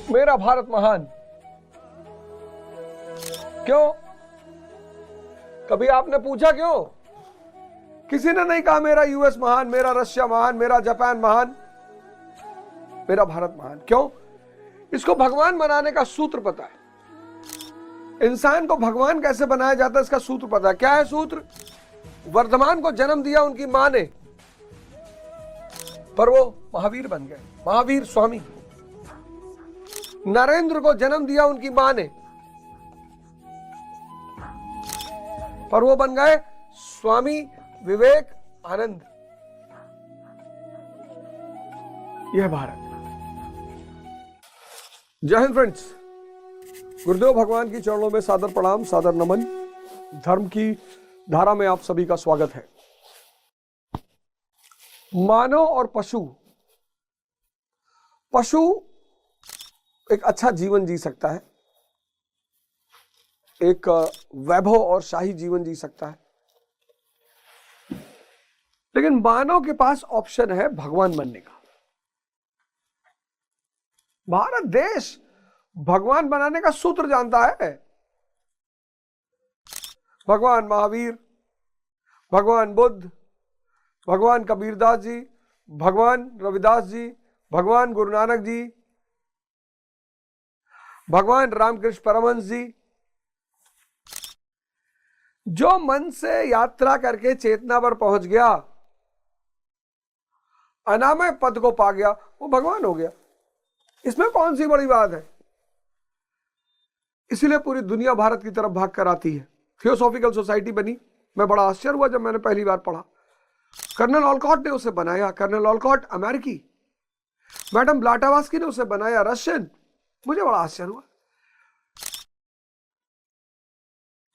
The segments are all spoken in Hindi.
मेरा भारत महान। क्यों? कभी आपने पूछा क्यों? किसी ने नहीं कहा मेरा यूएस महान, मेरा रशिया महान, मेरा जापान महान, मेरा भारत महान। क्यों? इसको भगवान बनाने का सूत्र पता है। इंसान को भगवान कैसे बनाया जाता है इसका सूत्र पता है। क्या है सूत्र? वर्धमान को जन्म दिया उनकी मां ने, पर वो महावीर बन गए, महावीर स्वामी। नरेंद्र को जन्म दिया उनकी मां ने, पर वो बन गए स्वामी विवेक आनंद। यह भारत। जय हिंद फ्रेंड्स। गुरुदेव भगवान की चरणों में सादर प्रणाम, सादर नमन। धर्म की धारा में आप सभी का स्वागत है। मानव और पशु, पशु एक अच्छा जीवन जी सकता है, एक वैभव और शाही जीवन जी सकता है, लेकिन मानव के पास ऑप्शन है भगवान बनने का। भारत देश भगवान बनाने का सूत्र जानता है। भगवान महावीर, भगवान बुद्ध, भगवान कबीरदास जी, भगवान रविदास जी, भगवान गुरु नानक जी, भगवान रामकृष्ण परमहंस जी, जो मन से यात्रा करके चेतना पर पहुंच गया, अनामय पद को पा गया, वो भगवान हो गया। इसमें कौन सी बड़ी बात है? इसीलिए पूरी दुनिया भारत की तरफ भाग कर आती है। थियोसॉफिकल सोसाइटी बनी। मैं बड़ा आश्चर्य हुआ जब मैंने पहली बार पढ़ा। कर्नल ऑलकॉट ने उसे बनाया, कर्नल ऑलकॉट अमेरिकी, मैडम ब्लाटावास्की ने उसे बनाया, रशियन। मुझे बड़ा आश्चर्य हुआ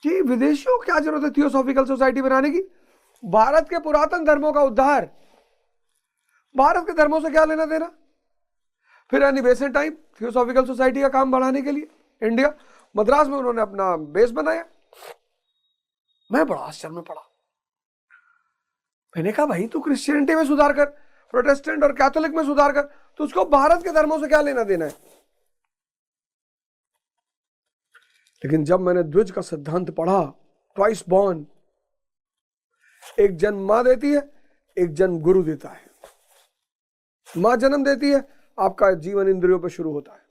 कि विदेशियों को क्या जरूरत है थियोसॉफिकल सोसाइटी बनाने की। भारत के पुरातन धर्मों का उद्धार, भारत के धर्मों से क्या लेना देना। फिर Annie Besant time theosophical society का काम बढ़ाने के लिए इंडिया, मद्रास में उन्होंने अपना बेस बनाया। मैं बड़ा आश्चर्य में पड़ा। मैंने कहा भाई तू क्रिश्चियनिटी में सुधार कर, प्रोटेस्टेंट और कैथोलिक में सुधार कर, तो उसको भारत के धर्मों से क्या लेना देना है। लेकिन जब मैंने द्विज का सिद्धांत पढ़ा, ट्वाइस बॉर्न, एक जन्म मां देती है, एक जन्म गुरु देता है। मां जन्म देती है, आपका जीवन इंद्रियों पे शुरू होता है।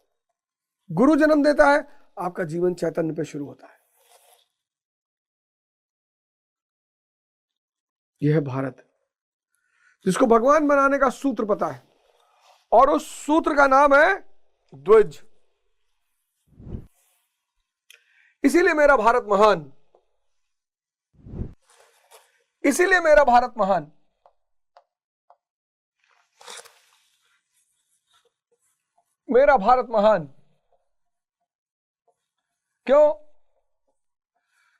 गुरु जन्म देता है, आपका जीवन चैतन्य पे शुरू होता है। यह है भारत, जिसको भगवान बनाने का सूत्र पता है, और उस सूत्र का नाम है द्विज। इसीलिए मेरा भारत महान, इसीलिए मेरा भारत महान। मेरा भारत महान। क्यों?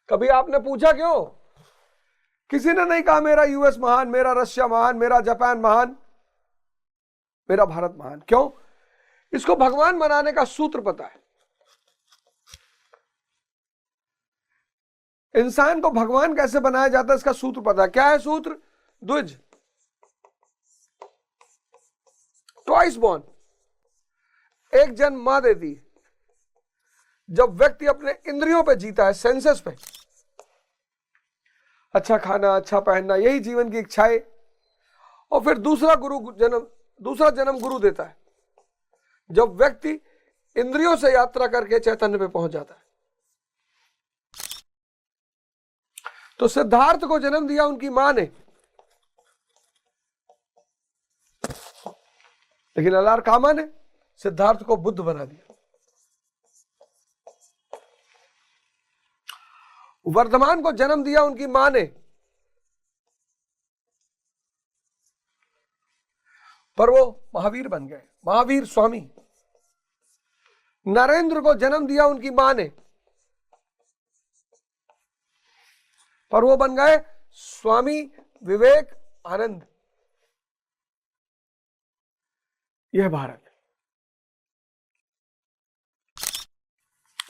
कभी आपने पूछा क्यों? किसी ने नहीं कहा मेरा यूएस महान, मेरा रशिया महान, मेरा जापान महान, मेरा भारत महान। क्यों? इसको भगवान बनाने का सूत्र पता है। इंसान को भगवान कैसे बनाया जाता है इसका सूत्र पता है। क्या है सूत्र? द्विज, ट्वाइस बॉर्न। एक जन्म मां देती है। जब व्यक्ति अपने इंद्रियों पे जीता है, सेंसेस पे, अच्छा खाना, अच्छा पहनना, यही जीवन की इच्छाएं, और फिर दूसरा जन्म गुरु देता है। जब व्यक्ति इंद्रियों से यात्रा करके चैतन्य पे पहुंच जाता है। तो सिद्धार्थ को जन्म दिया उनकी मां ने, लेकिन अलार कामा ने सिद्धार्थ को बुद्ध बना दिया। वर्धमान को जन्म दिया उनकी मां ने, पर वो महावीर बन गए, महावीर स्वामी। नरेंद्र को जन्म दिया उनकी मां ने, पर वो बन गए स्वामी विवेक आनंद। यह भारत।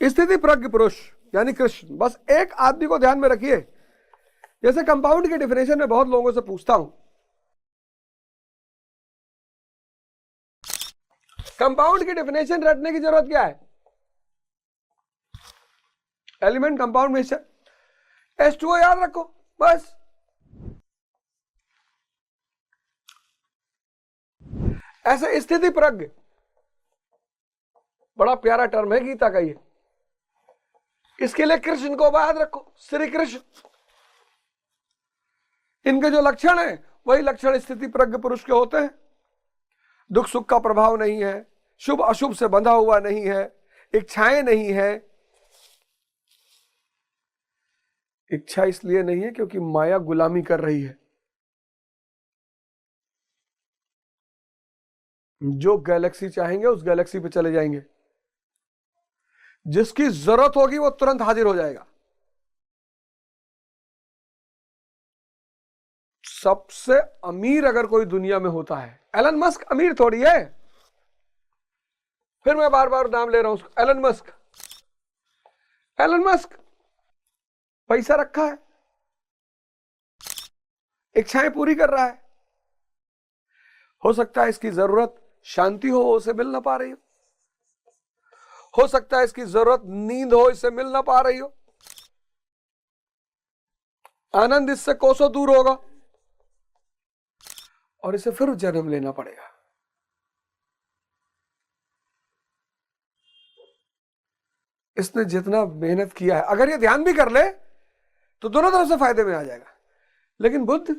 स्थिति प्रज्ञ पुरुष यानी कृष्ण। बस एक आदमी को ध्यान में रखिए। जैसे कंपाउंड की डेफिनेशन में बहुत लोगों से पूछता हूं, कंपाउंड की डेफिनेशन रटने की जरूरत क्या है? एलिमेंट, कंपाउंड, मिक्सचर, H2O याद रखो बस। ऐसे स्थिति प्रज्ञ, बड़ा प्यारा टर्म है गीता का ये। इसके लिए कृष्ण को याद रखो, श्री कृष्ण। इनके जो लक्षण है वही लक्षण स्थिति प्रज्ञ पुरुष के होते हैं। दुख सुख का प्रभाव नहीं है, शुभ अशुभ से बंधा हुआ नहीं है, इच्छाएं नहीं है। इच्छा इसलिए नहीं है क्योंकि माया गुलामी कर रही है। जो गैलेक्सी चाहेंगे उस गैलेक्सी पे चले जाएंगे, जिसकी जरूरत होगी वो तुरंत हाजिर हो जाएगा। सबसे अमीर अगर कोई दुनिया में होता है, एलन मस्क अमीर थोड़ी है, फिर मैं बार बार नाम ले रहा हूं उसको, एलन मस्क। एलन मस्क पैसा रखा है, इच्छाएं पूरी कर रहा है। हो सकता है इसकी जरूरत शांति हो, उसे मिल ना पा रही हो सकता है इसकी जरूरत नींद हो, इसे मिल ना पा रही हो। आनंद इससे कोसों दूर होगा और इसे फिर जन्म लेना पड़ेगा। इसने जितना मेहनत किया है, अगर ये ध्यान भी कर ले तो दोनों तरफ से फायदे में आ जाएगा। लेकिन बुद्ध,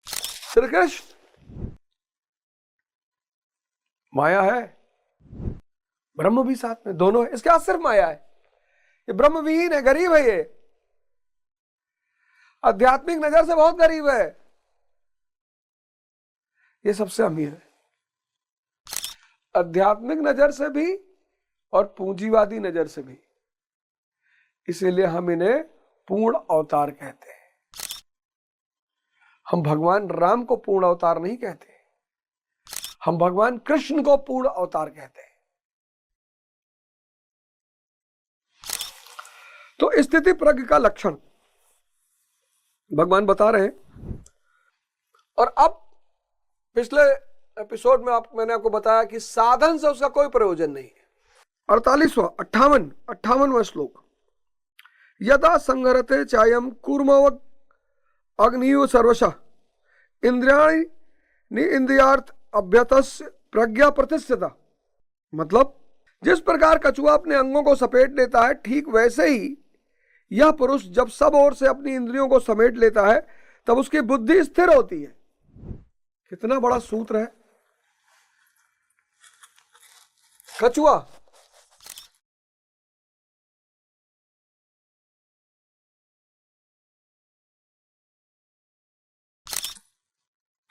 श्री कृष्ण, माया है, ब्रह्म भी साथ में, दोनों है। इसके साथ सिर्फ माया है, ये ब्रह्म विहीन है, गरीब है, ये आध्यात्मिक नजर से बहुत गरीब है, ये सबसे अमीर है, आध्यात्मिक नजर से भी और पूंजीवादी नजर से भी। इसीलिए हम इन्हें पूर्ण अवतार कहते हैं। हम भगवान राम को पूर्ण अवतार नहीं कहते, हम भगवान कृष्ण को पूर्ण अवतार कहते हैं। तो स्थिति प्रज्ञ का लक्षण भगवान बता रहे हैं। और अब पिछले एपिसोड में मैंने आपको बताया कि साधन से उसका कोई प्रयोजन नहीं है। 58वां श्लोक, यदा संहरते चायम कूर्मवग अग्नियु सर्वशः इंद्रियाणि इंद्रियार्थ अभ्यतस्य प्रज्ञा प्रतिष्ठिता। मतलब जिस प्रकार कछुआ अपने अंगों को समेट लेता है, ठीक वैसे ही यह पुरुष जब सब ओर से अपनी इंद्रियों को समेट लेता है तब उसकी बुद्धि स्थिर होती है। कितना बड़ा सूत्र है। कछुआ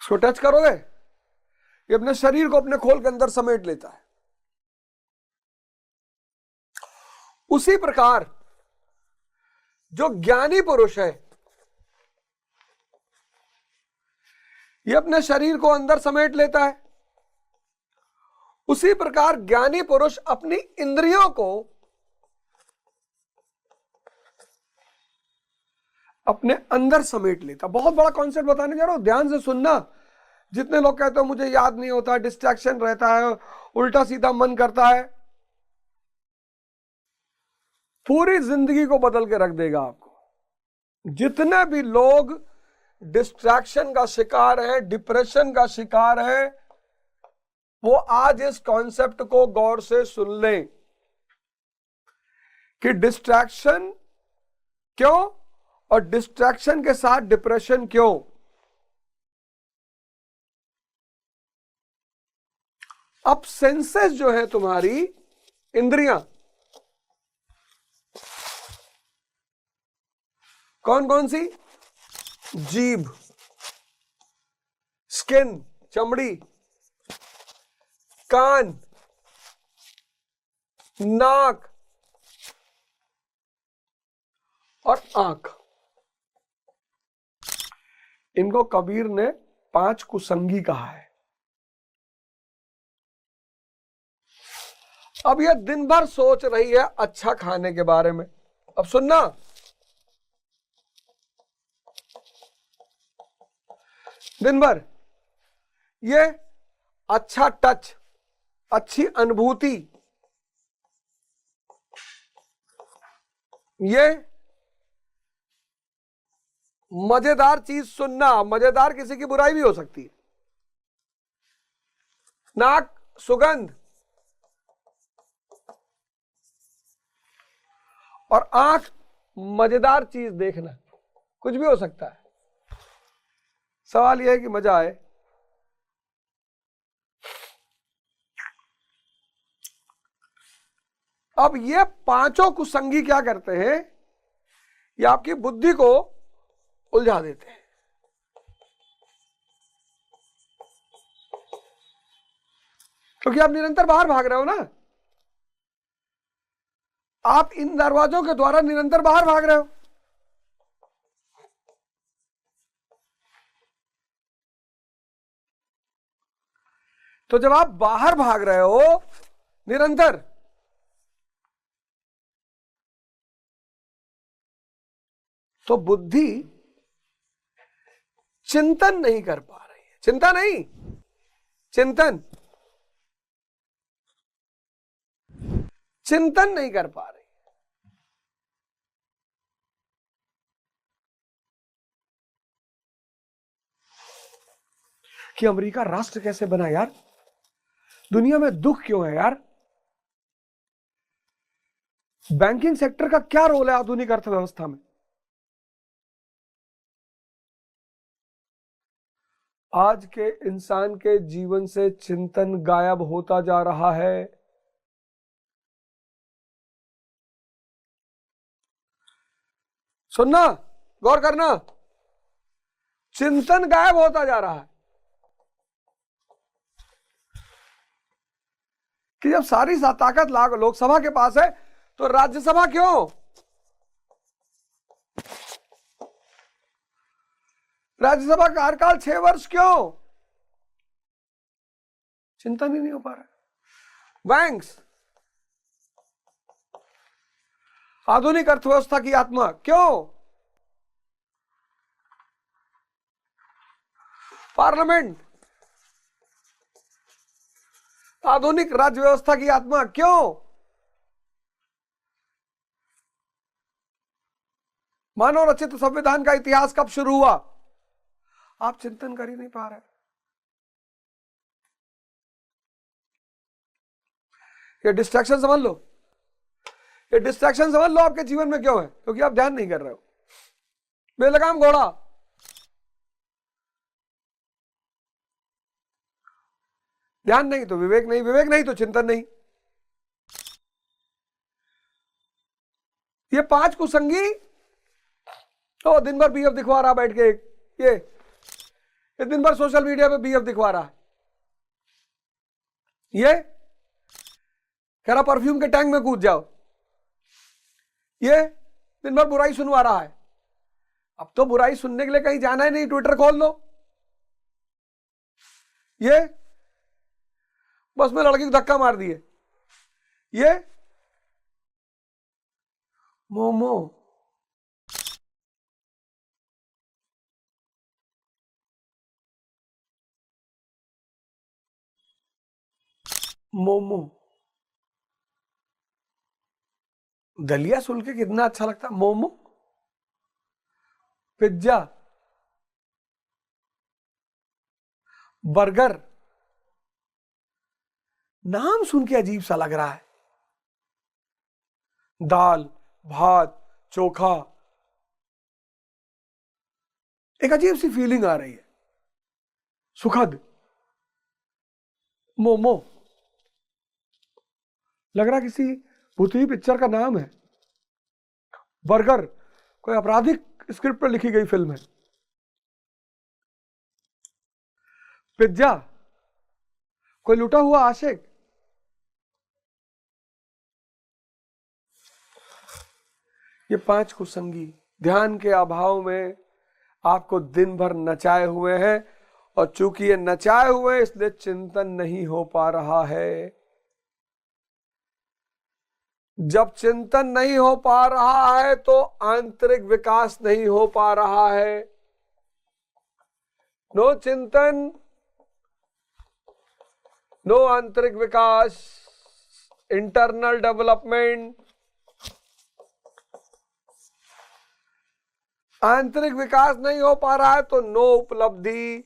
इसको टच करोगे, ये अपने शरीर को अपने खोल के अंदर समेट लेता है। उसी प्रकार जो ज्ञानी पुरुष है, ये अपने शरीर को अंदर समेट लेता है। उसी प्रकार ज्ञानी पुरुष अपनी इंद्रियों को अपने अंदर समेट लेता। बहुत बड़ा कॉन्सेप्ट बताने जा रहा हूं, ध्यान से सुनना। जितने लोग कहते हो मुझे याद नहीं होता, डिस्ट्रैक्शन रहता है, उल्टा सीधा मन करता है, पूरी जिंदगी को बदल के रख देगा आपको। जितने भी लोग डिस्ट्रैक्शन का शिकार है, डिप्रेशन का शिकार है, वो आज इस कॉन्सेप्ट को गौर से सुन लें कि डिस्ट्रैक्शन क्यों और डिस्ट्रैक्शन के साथ डिप्रेशन क्यों। अब सेंसेस जो है तुम्हारी इंद्रियां, कौन कौन सी? जीभ, स्किन, चमड़ी, कान, नाक और आंख। इनको कबीर ने 5 कुसंगी कहा है। अब यह दिन भर सोच रही है अच्छा खाने के बारे में। अब सुनना, दिन भर ये अच्छा टच, अच्छी अनुभूति, ये मजेदार चीज सुनना। मजेदार किसी की बुराई भी हो सकती है। नाक, सुगंध, और आंख, मजेदार चीज देखना। कुछ भी हो सकता है। सवाल यह है कि मजा आए। अब ये पांचों कुसंगी क्या करते हैं? ये आपकी बुद्धि को उलझा देते हैं। क्योंकि आप निरंतर बाहर भाग रहे हो ना, आप इन दरवाजों के द्वारा निरंतर बाहर भाग रहे हो। तो जब आप बाहर भाग रहे हो निरंतर, तो बुद्धि चिंतन नहीं कर पा रही है। चिंता नहीं, चिंतन, चिंतन नहीं कर पा रही। कि अमेरिका राष्ट्र कैसे बना यार? दुनिया में दुख क्यों है यार? बैंकिंग सेक्टर का क्या रोल है आधुनिक अर्थव्यवस्था में? आज के इंसान के जीवन से चिंतन गायब होता जा रहा है। सुनना, गौर करना, चिंतन गायब होता जा रहा है। कि जब सारी ताकत लोकसभा के पास है तो राज्यसभा क्यों? राज्यसभा का कार्यकाल 6 वर्ष क्यों? चिंतन ही नहीं हो पा रहा। बैंक्स, आधुनिक अर्थव्यवस्था की आत्मा क्यों? पार्लियामेंट, आधुनिक राज्य व्यवस्था की आत्मा क्यों? मानव रचित संविधान का इतिहास कब शुरू हुआ? आप चिंतन कर ही नहीं पा रहे। ये डिस्ट्रैक्शन समझ लो, ये डिस्ट्रैक्शन समझ लो आपके जीवन में क्यों है? क्योंकि आप ध्यान नहीं कर रहे हो। बेलगाम घोड़ा, ध्यान नहीं तो विवेक नहीं, विवेक नहीं तो चिंतन नहीं। ये 5 कुसंगी तो दिन भर बीएफ दिखवा रहा बैठ के। ये दिन भर सोशल मीडिया पे बीएफ दिखवा रहा है। ये कह रहा परफ्यूम के टैंक में कूद जाओ। ये दिन भर बुराई सुनवा रहा है। अब तो बुराई सुनने के लिए कहीं जाना ही नहीं, ट्विटर खोल लो। ये बस में लड़की को धक्का मार दिए। ये मोमो, मोमो, दलिया सुन के कितना अच्छा लगता। मोमो, पिज्जा, बर्गर, नाम सुन के अजीब सा लग रहा है। दाल, भात, चोखा, एक अजीब सी फीलिंग आ रही है, सुखद। मोमो लग रहा किसी भूतनी पिक्चर का नाम है। बर्गर कोई आपराधिक स्क्रिप्ट पर लिखी गई फिल्म है। पिज्जा कोई लुटा हुआ आशिक। ये 5 कुसंगी ध्यान के अभाव में आपको दिन भर नचाए हुए हैं, और चूंकि ये नचाए हुए इसलिए चिंतन नहीं हो पा रहा है। जब चिंतन नहीं हो पा रहा है तो आंतरिक विकास नहीं हो पा रहा है। नो चिंतन, नो आंतरिक विकास, इंटरनल डेवलपमेंट, आंतरिक विकास नहीं हो पा रहा है तो नो उपलब्धि,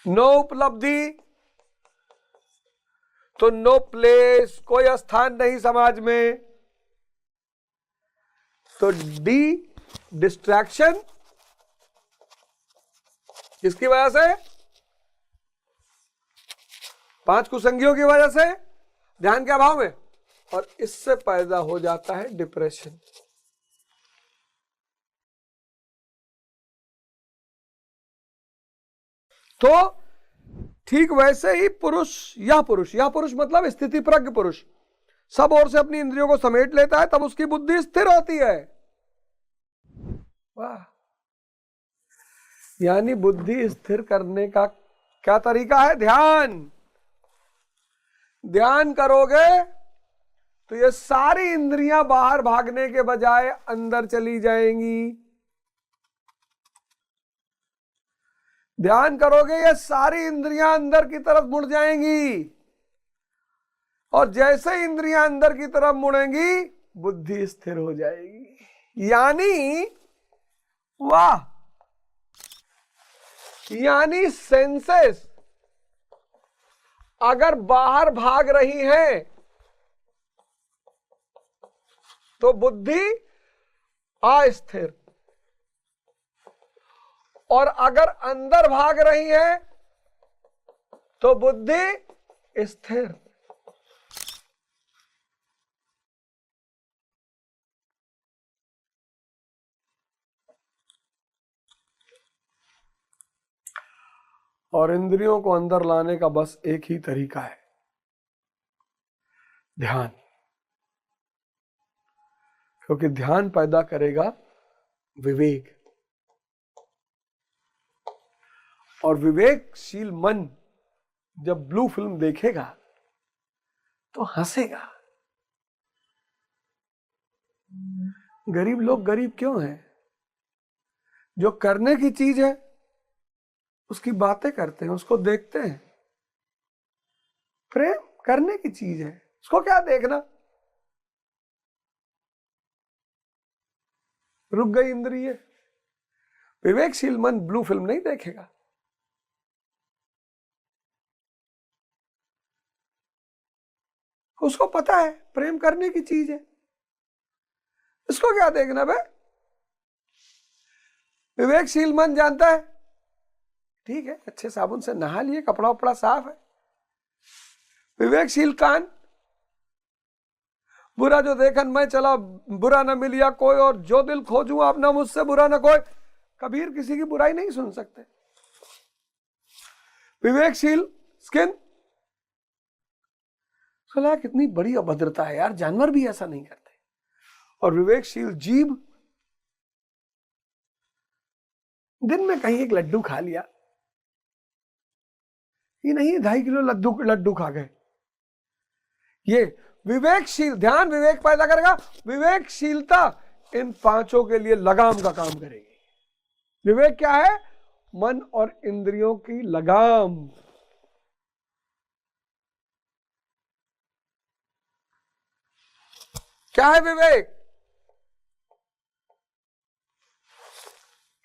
नो उपलब्धि तो नो प्लेस, कोई स्थान नहीं समाज में, तो डी डिस्ट्रैक्शन, किसकी वजह से? 5 कुसंगियों की वजह से, ध्यान के अभाव में, और इससे पैदा हो जाता है डिप्रेशन। तो ठीक वैसे ही पुरुष, यह पुरुष मतलब स्थिति प्रज्ञ पुरुष सब ओर से अपनी इंद्रियों को समेट लेता है, तब उसकी बुद्धि स्थिर होती है। वाह, यानी बुद्धि स्थिर करने का क्या तरीका है? ध्यान। ध्यान करोगे तो ये सारी इंद्रियां बाहर भागने के बजाय अंदर चली जाएंगी। ध्यान करोगे ये सारी इंद्रियां अंदर की तरफ मुड़ जाएंगी, और जैसे इंद्रियां अंदर की तरफ मुड़ेंगी बुद्धि स्थिर हो जाएगी। यानी वाह, यानी सेंसेस अगर बाहर भाग रही हैं तो बुद्धि अस्थिर, और अगर अंदर भाग रही है तो बुद्धि स्थिर। और इंद्रियों को अंदर लाने का बस एक ही तरीका है, ध्यान। क्योंकि ध्यान पैदा करेगा विवेक, और विवेकशील मन जब ब्लू फिल्म देखेगा तो हंसेगा। गरीब लोग गरीब क्यों हैं? जो करने की चीज है उसकी बातें करते हैं, उसको देखते हैं। प्रेम करने की चीज है, उसको क्या देखना? रुक गई इंद्रिय। विवेकशील मन ब्लू फिल्म नहीं देखेगा। उसको पता है प्रेम करने की चीज है, इसको क्या देखना बे? विवेकशील मन जानता है ठीक है, अच्छे साबुन से नहा लिए, कपड़ा उपड़ा साफ है। विवेकशील कान, बुरा जो देखन मैं चला, बुरा न मिलिया कोई, और जो दिल खोजूं अपना मुझसे बुरा न कोई। कबीर किसी की बुराई नहीं सुन सकते। विवेकशील स्किन, सलाह कितनी बड़ी अभद्रता है यार, जानवर भी ऐसा नहीं करते। और विवेकशील जीभ, दिन में कहीं एक लड्डू खा लिया, ये नहीं 2.5 किलो लड्डू खा गए। ये विवेकशील ध्यान विवेक पैदा करेगा। विवेकशीलता इन 5 के लिए लगाम का काम करेगी। विवेक क्या है? मन और इंद्रियों की लगाम। क्या है विवेक?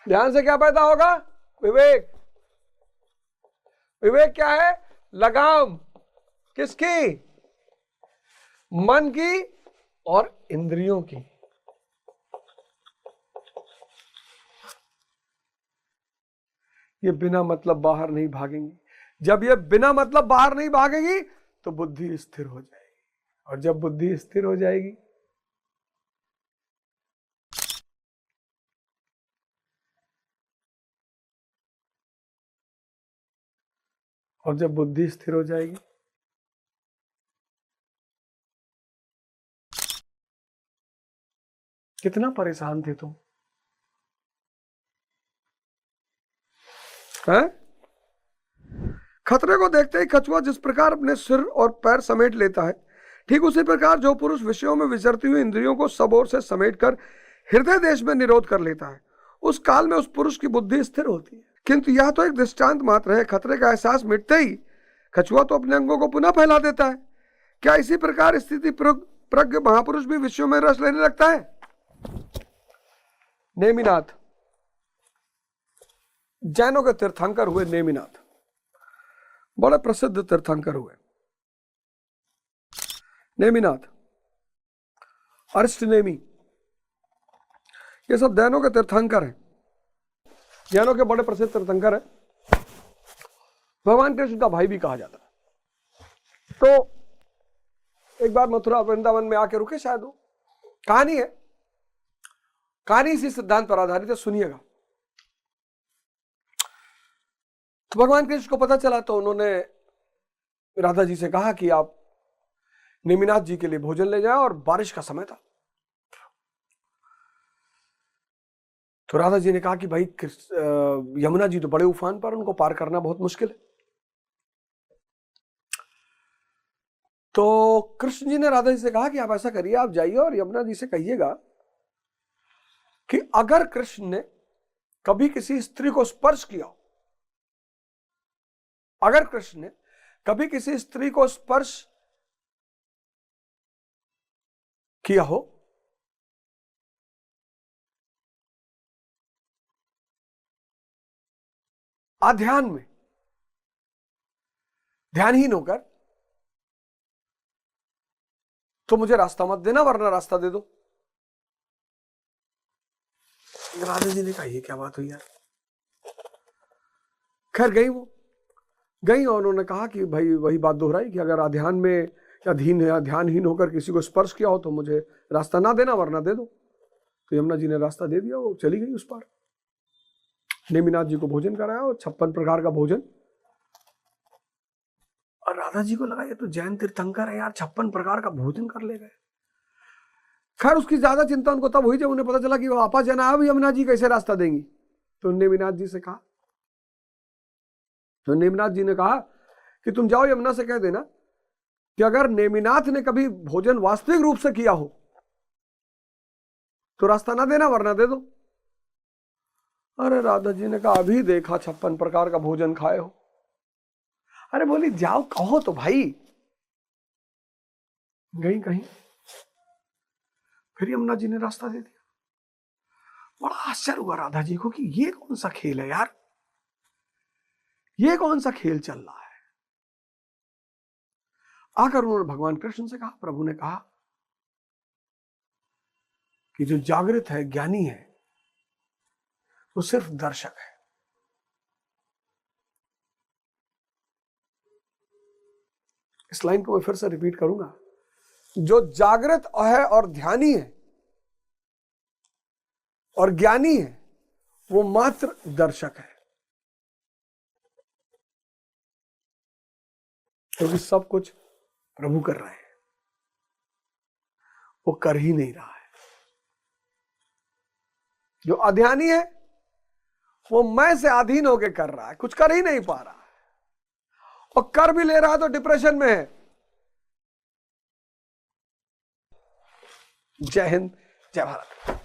ध्यान से क्या पैदा होगा? विवेक। विवेक क्या है? लगाम। किसकी? मन की और इंद्रियों की। ये बिना मतलब बाहर नहीं भागेंगी। जब ये बिना मतलब बाहर नहीं भागेगी तो बुद्धि स्थिर हो जाएगी, और जब बुद्धि स्थिर हो जाएगी कितना परेशान थे तुम, हैं? खतरे को देखते ही कछुआ जिस प्रकार अपने सिर और पैर समेट लेता है, ठीक उसी प्रकार जो पुरुष विषयों में विचरती हुई इंद्रियों को सब ओर से समेटकर हृदय देश में निरोध कर लेता है, उस काल में उस पुरुष की बुद्धि स्थिर होती है। किंतु यह तो एक दृष्टांत मात्र है। खतरे का एहसास मिटते ही कछुआ तो अपने अंगों को पुनः फैला देता है। क्या इसी प्रकार स्थिति प्रज्ञ महापुरुष भी विषयों में रस लेने लगता है? नेमिनाथ, जैनों के तीर्थंकर हुए नेमिनाथ, बड़े प्रसिद्ध तीर्थंकर हुए नेमिनाथ, अरिष्टनेमी, ये सब जैनों के तीर्थंकर हैं। जैनों के बड़े प्रसिद्ध तीर्थंकर है। भगवान कृष्ण का भाई भी कहा जाता है। तो एक बार मथुरा वृंदावन में आके रुके, शायद वो कहानी है, कहानी इसी सिद्धांत पर आधारित है, सुनिएगा। तो भगवान कृष्ण को पता चला तो उन्होंने राधा जी से कहा कि आप नेमिनाथ जी के लिए भोजन ले जाएं, और बारिश का समय था। तो राधा जी ने कहा कि भाई यमुना जी तो बड़े उफान पर, उनको पार करना बहुत मुश्किल है। तो कृष्ण जी ने राधा जी से कहा कि आप ऐसा करिए, आप जाइए और यमुना जी से कहिएगा कि अगर कृष्ण ने कभी किसी स्त्री को स्पर्श किया हो, अगर कृष्ण ने कभी किसी स्त्री को स्पर्श किया हो, अध्यान में, ध्यानहीन होकर, तो मुझे रास्ता मत देना, वरना रास्ता दे दो। राधा जी ने कहा ये क्या बात हुई यार। खैर गई, वो गई और उन्होंने कहा कि भाई वही बात दोहराई कि अगर अध्यान में या ध्यानहीन होकर किसी को स्पर्श किया हो तो मुझे रास्ता ना देना, वरना दे दो। तो यमुना जी ने रास्ता दे दिया, वो चली गई उस पार। नेमिनाथ जी को भोजन कराया, और 56 प्रकार का भोजन। और राधा जी को लगा ये तो जैन तीर्थंकर है यार, 56 प्रकार का भोजन कर ले गए। खैर उसकी ज्यादा चिंता उनको तब हुई जब उन्हें पता चला कि वो आपा जना, अब यमुना जी कैसे रास्ता देंगी। तो नेमिनाथ जी से कहा, तो नेमिनाथ जी ने कहा कि तुम जाओ यमुना से कह देना कि अगर नेमिनाथ ने कभी भोजन वास्तविक रूप से किया हो तो रास्ता ना देना, वरना दे दो। अरे राधा जी ने कहा अभी देखा 56 प्रकार का भोजन खाए हो। अरे बोली जाओ कहो तो भाई। गई कहीं, फिर यमुना जी ने रास्ता दे दिया। बड़ा आश्चर्य हुआ राधा जी को कि ये कौन सा खेल है यार, ये कौन सा खेल चल रहा है। आकर उन्होंने भगवान कृष्ण से कहा, प्रभु ने कहा कि जो जागृत है, ज्ञानी है, वो सिर्फ दर्शक है। इस लाइन को मैं फिर से रिपीट करूंगा, जो जागृत है और ध्यानी है और ज्ञानी है, वो मात्र दर्शक है। क्योंकि सब कुछ प्रभु कर रहे हैं, वो कर ही नहीं रहा है। जो अध्यानी है वो मैं से अधीन होकर कर रहा है, कुछ कर ही नहीं पा रहा है, और कर भी ले रहा है तो डिप्रेशन में है। जय हिंद, जय भारत।